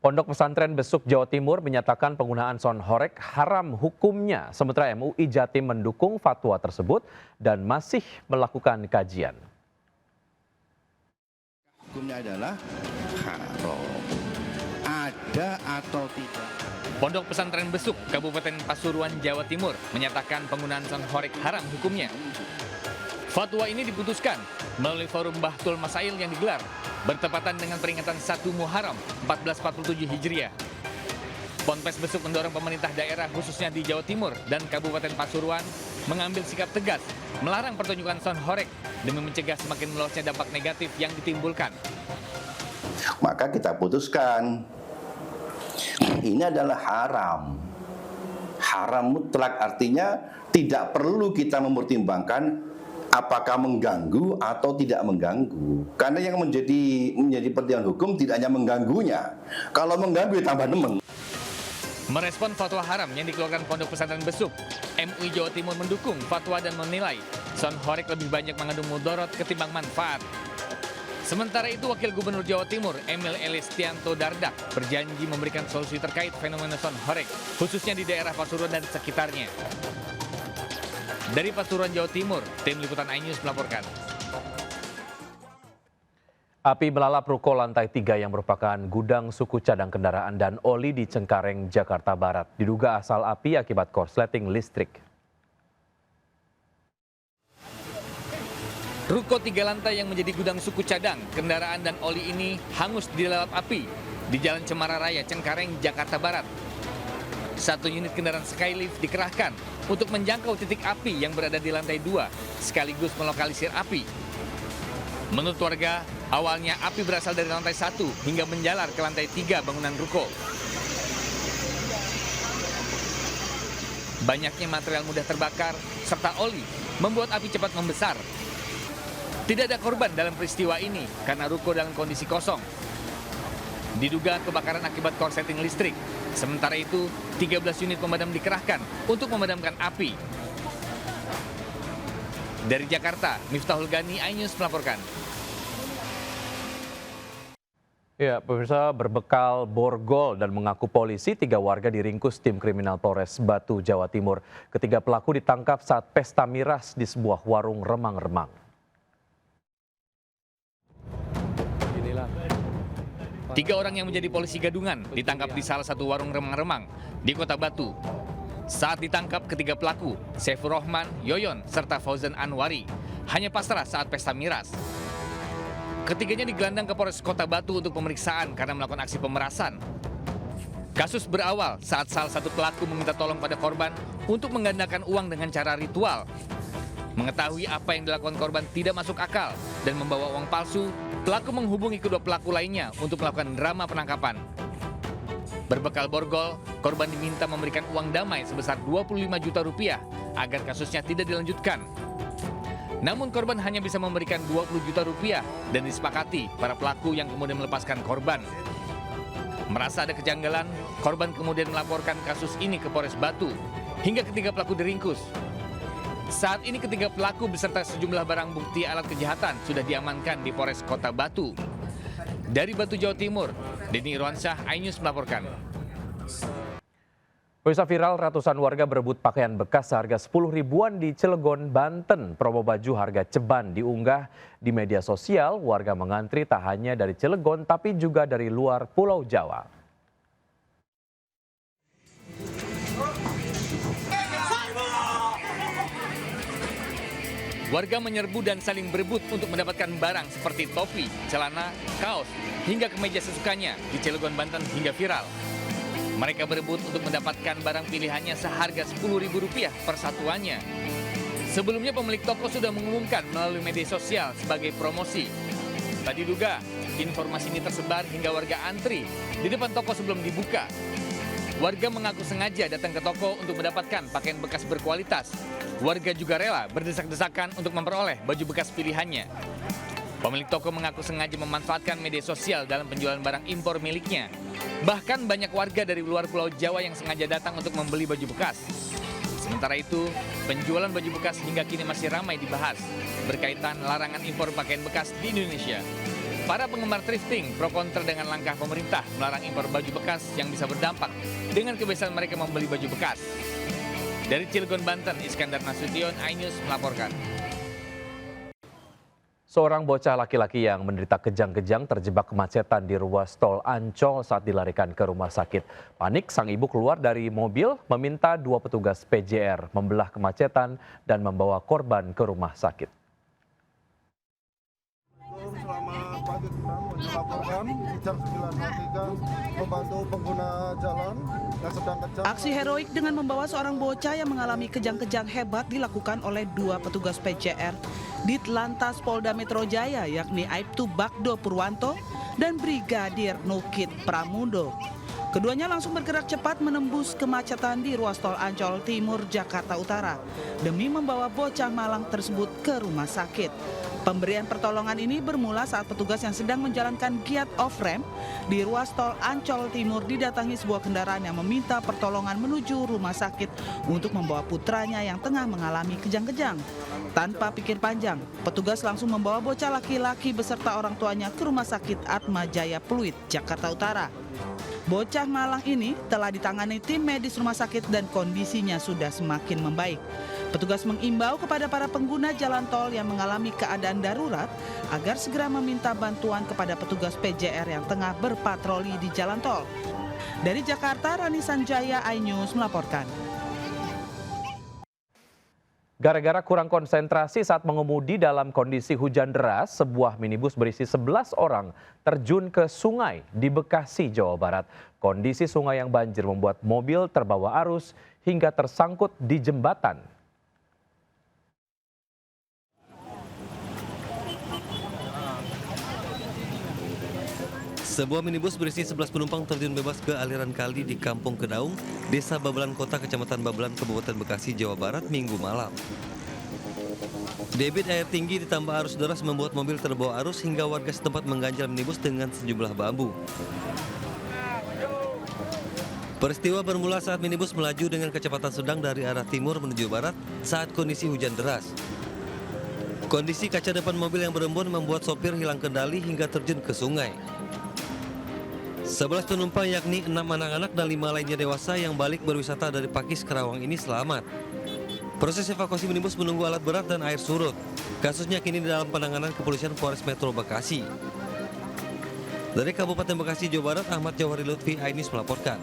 Pondok Pesantren Besuk Jawa Timur menyatakan penggunaan sound horeg haram hukumnya, sementara MUI Jatim mendukung fatwa tersebut dan masih melakukan kajian. Hukumnya adalah haram. Ada atau tidak? Pondok Pesantren Besuk, Kabupaten Pasuruan, Jawa Timur menyatakan penggunaan sound horeg haram hukumnya. Fatwa ini diputuskan melalui forum Bahtul Masail yang digelar bertepatan dengan peringatan 1 Muharram 1447 Hijriah. Ponpes Besuk mendorong pemerintah daerah khususnya di Jawa Timur dan Kabupaten Pasuruan mengambil sikap tegas melarang pertunjukan sound horeg demi mencegah semakin meluasnya dampak negatif yang ditimbulkan. Maka kita putuskan ini adalah haram. Haram mutlak artinya tidak perlu kita mempertimbangkan apakah mengganggu atau tidak mengganggu. Karena yang menjadi pertimbangan hukum tidak hanya mengganggunya. Kalau mengganggu ya tambah nemen. Merespon fatwa haram yang dikeluarkan Pondok Pesantren Besuk, MUI Jawa Timur mendukung fatwa dan menilai sound horeg lebih banyak mengandung mudarat ketimbang manfaat. Sementara itu, Wakil Gubernur Jawa Timur, Emil Elistianto Dardak, berjanji memberikan solusi terkait fenomena sound horeg, khususnya di daerah Pasuruan dan sekitarnya. Dari Pasuruan, Jawa Timur, tim liputan iNews melaporkan. Api melalap ruko lantai 3 yang merupakan gudang suku cadang kendaraan dan oli di Cengkareng, Jakarta Barat. Diduga asal api akibat korsleting listrik. Ruko 3 lantai yang menjadi gudang suku cadang, kendaraan dan oli ini hangus dilalap api di Jalan Cemara Raya, Cengkareng, Jakarta Barat. 1 unit kendaraan Skylift dikerahkan untuk menjangkau titik api yang berada di lantai 2, sekaligus melokalisir api. Menurut warga, awalnya api berasal dari lantai 1 hingga menjalar ke lantai 3 bangunan ruko. Banyaknya material mudah terbakar serta oli membuat api cepat membesar. Tidak ada korban dalam peristiwa ini karena ruko dalam kondisi kosong. Diduga kebakaran akibat korsleting listrik. Sementara itu, 13 unit pemadam dikerahkan untuk memadamkan api. Dari Jakarta, Miftahul Gani, iNews melaporkan. Ya, pemirsa, berbekal borgol dan mengaku polisi, 3 warga diringkus tim kriminal Polres Batu, Jawa Timur. Ketiga pelaku ditangkap saat pesta miras di sebuah warung remang-remang. 3 orang yang menjadi polisi gadungan ditangkap di salah satu warung remang-remang di Kota Batu. Saat ditangkap, ketiga pelaku, Saifur Rohman, Yoyon, serta Fauzan Anwari, hanya pasrah saat pesta miras. Ketiganya digelandang ke Polres Kota Batu untuk pemeriksaan karena melakukan aksi pemerasan. Kasus berawal saat salah satu pelaku meminta tolong pada korban untuk menggandakan uang dengan cara ritual. Mengetahui apa yang dilakukan korban tidak masuk akal dan membawa uang palsu, pelaku menghubungi kedua pelaku lainnya untuk melakukan drama penangkapan. Berbekal borgol, korban diminta memberikan uang damai sebesar 25 juta rupiah agar kasusnya tidak dilanjutkan. Namun korban hanya bisa memberikan 20 juta rupiah dan disepakati para pelaku yang kemudian melepaskan korban. Merasa ada kejanggalan, korban kemudian melaporkan kasus ini ke Polres Batu hingga ketiga pelaku diringkus. Saat ini ketiga pelaku beserta sejumlah barang bukti alat kejahatan sudah diamankan di Polres Kota Batu. Dari Batu, Jawa Timur, Denny Irwansyah, iNews melaporkan. Pemirsa, viral ratusan warga berebut pakaian bekas seharga 10 ribuan di Cilegon, Banten. Promo baju harga ceban diunggah di media sosial. Warga mengantri tak hanya dari Cilegon tapi juga dari luar Pulau Jawa. Warga menyerbu dan saling berebut untuk mendapatkan barang seperti topi, celana, kaos, hingga kemeja sesukanya di Cilegon, Banten hingga viral. Mereka berebut untuk mendapatkan barang pilihannya seharga Rp10.000 per satuannya. Sebelumnya pemilik toko sudah mengumumkan melalui media sosial sebagai promosi. Tadi diduga informasi ini tersebar hingga warga antri di depan toko sebelum dibuka. Warga mengaku sengaja datang ke toko untuk mendapatkan pakaian bekas berkualitas. Warga juga rela berdesak-desakan untuk memperoleh baju bekas pilihannya. Pemilik toko mengaku sengaja memanfaatkan media sosial dalam penjualan barang impor miliknya. Bahkan banyak warga dari luar Pulau Jawa yang sengaja datang untuk membeli baju bekas. Sementara itu, penjualan baju bekas hingga kini masih ramai dibahas berkaitan larangan impor pakaian bekas di Indonesia. Para penggemar thrifting pro kontra dengan langkah pemerintah melarang impor baju bekas yang bisa berdampak dengan kebiasaan mereka membeli baju bekas. Dari Cilegon, Banten, Iskandar Nasution, iNews melaporkan. Seorang bocah laki-laki yang menderita kejang-kejang terjebak kemacetan di ruas tol Ancol saat dilarikan ke rumah sakit. Panik, sang ibu keluar dari mobil meminta 2 petugas PJR membelah kemacetan dan membawa korban ke rumah sakit. Selamat pagi, melaporkan jam 9.03 membantu pengguna jalan yang sedang kejang. Aksi heroik dengan membawa seorang bocah yang mengalami kejang-kejang hebat dilakukan oleh 2 petugas PJR di Lantas Polda Metro Jaya, yakni Aibtu Bagdo Purwanto dan Brigadir Nukit Pramudo. Keduanya langsung bergerak cepat menembus kemacetan di ruas tol Ancol Timur, Jakarta Utara demi membawa bocah malang tersebut ke rumah sakit. Pemberian pertolongan ini bermula saat petugas yang sedang menjalankan giat off-ramp di ruas tol Ancol Timur didatangi sebuah kendaraan yang meminta pertolongan menuju rumah sakit untuk membawa putranya yang tengah mengalami kejang-kejang. Tanpa pikir panjang, petugas langsung membawa bocah laki-laki beserta orang tuanya ke Rumah Sakit Atma Jaya Pluit, Jakarta Utara. Bocah malang ini telah ditangani tim medis rumah sakit dan kondisinya sudah semakin membaik. Petugas mengimbau kepada para pengguna jalan tol yang mengalami keadaan darurat agar segera meminta bantuan kepada petugas PJR yang tengah berpatroli di jalan tol. Dari Jakarta, Rani Sanjaya, iNews melaporkan. Gara-gara kurang konsentrasi saat mengemudi dalam kondisi hujan deras, sebuah minibus berisi 11 orang terjun ke sungai di Bekasi, Jawa Barat. Kondisi sungai yang banjir membuat mobil terbawa arus hingga tersangkut di jembatan. Sebuah minibus berisi 11 penumpang terjun bebas ke aliran kali di Kampung Kedaung, Desa Babelan Kota, Kecamatan Babelan, Kabupaten Bekasi, Jawa Barat, Minggu malam. Debit air tinggi ditambah arus deras membuat mobil terbawa arus hingga warga setempat mengganjal minibus dengan sejumlah bambu. Peristiwa bermula saat minibus melaju dengan kecepatan sedang dari arah timur menuju barat saat kondisi hujan deras. Kondisi kaca depan mobil yang berembun membuat sopir hilang kendali hingga terjun ke sungai. 11 penumpang yakni 6 anak-anak dan 5 lainnya dewasa yang balik berwisata dari Pakis Karawang ini selamat. Proses evakuasi minibus menunggu alat berat dan air surut. Kasusnya kini dalam penanganan kepolisian Polres Metro Bekasi. Dari Kabupaten Bekasi, Jawa Barat, Ahmad Jawhari Lutfi, iNews melaporkan.